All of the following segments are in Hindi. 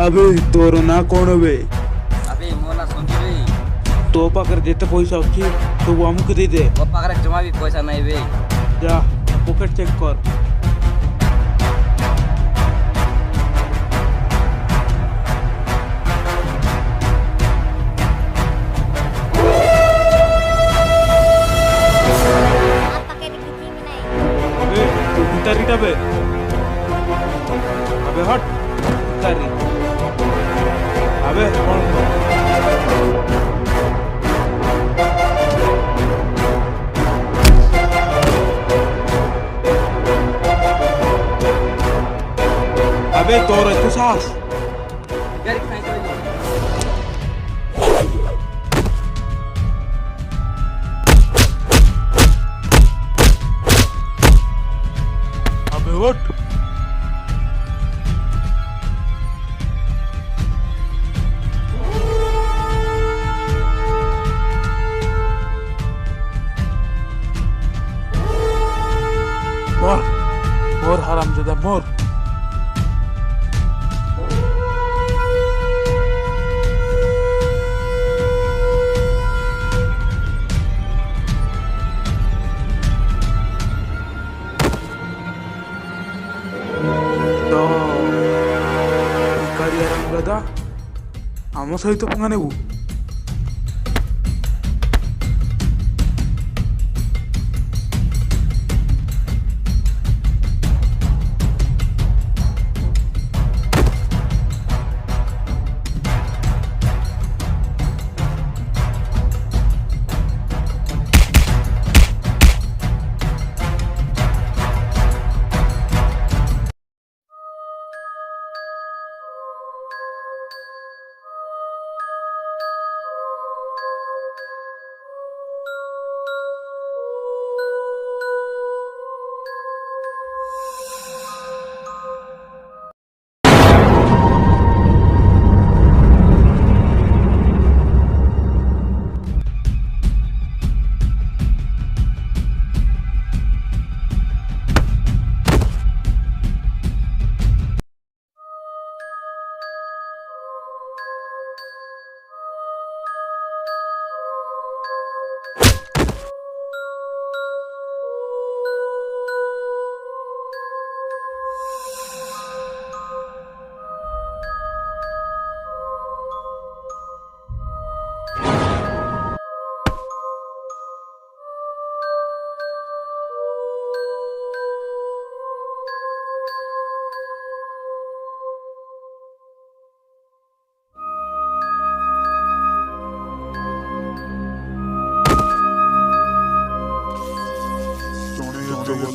अबे तोर ना कौन बे? अबे मो ना संजू बे। तो पाकर जेते पैसा अच्छी तो वो हमको दे दे। वो पाकर जमा भी पैसा नहीं बे। जा पॉकेट चेक कर। अबे तू भितारीटा बे। अबे हट भितारी। अबे कौन? अबे तोर तू सास गाड़ी खाई तो नहीं। अबे उठ। मोर हरामजादा मोर। दादा आम सहित पंगा नेबू।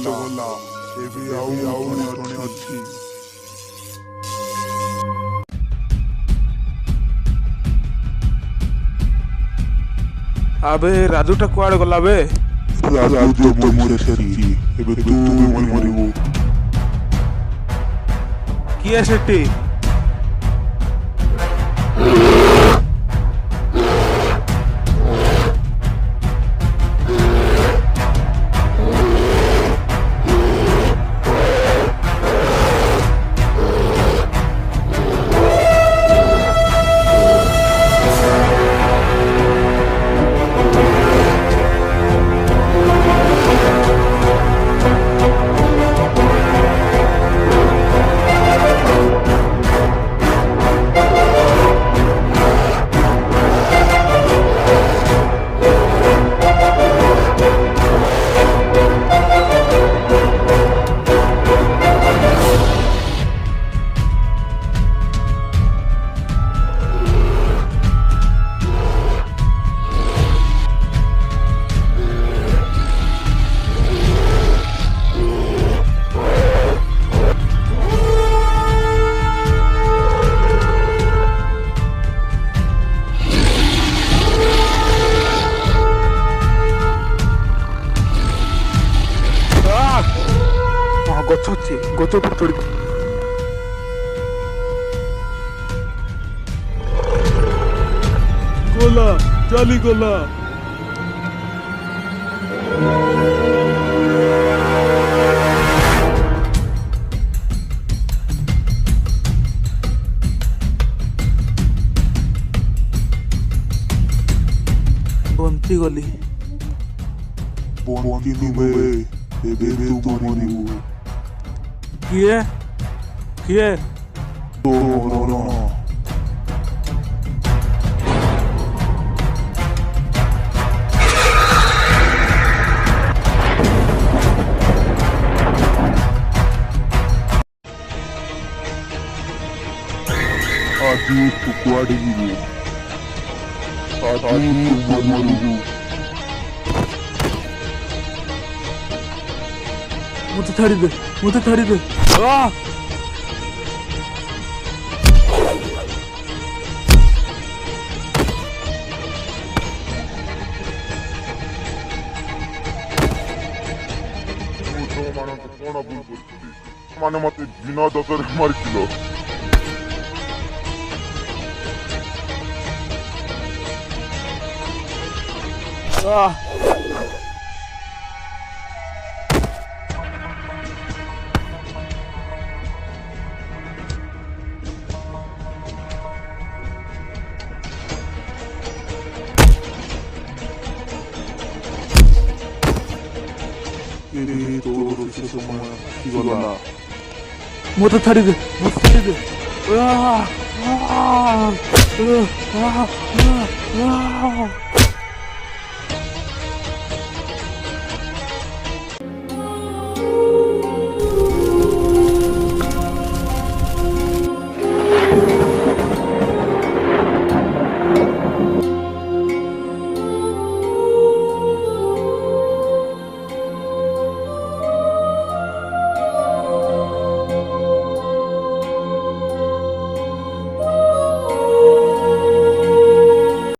ଗଲା ଏବେ ଆଉ ଜଣେ ଅଛି। अबे राजूटा कुआड़े गला बे? राजू जो मरे सेठी ଏବେ ତୁ ମରିବୁ। किए सेठी? ଗଛ ଅଛି, ଗଛ ଉପରେ ଚଢି ଗଲା, ଚାଲିଗଲା। continuer evento moribu. Chi è? No. Aduh, tu kuat ini. Aduh, moribu. Muta taribe. Ah! মানে মতে বিনা দরকারে মারছিল Ah! todo se semua sigala Muta taribe. Ah! Ah! Ah! Ah! Ah!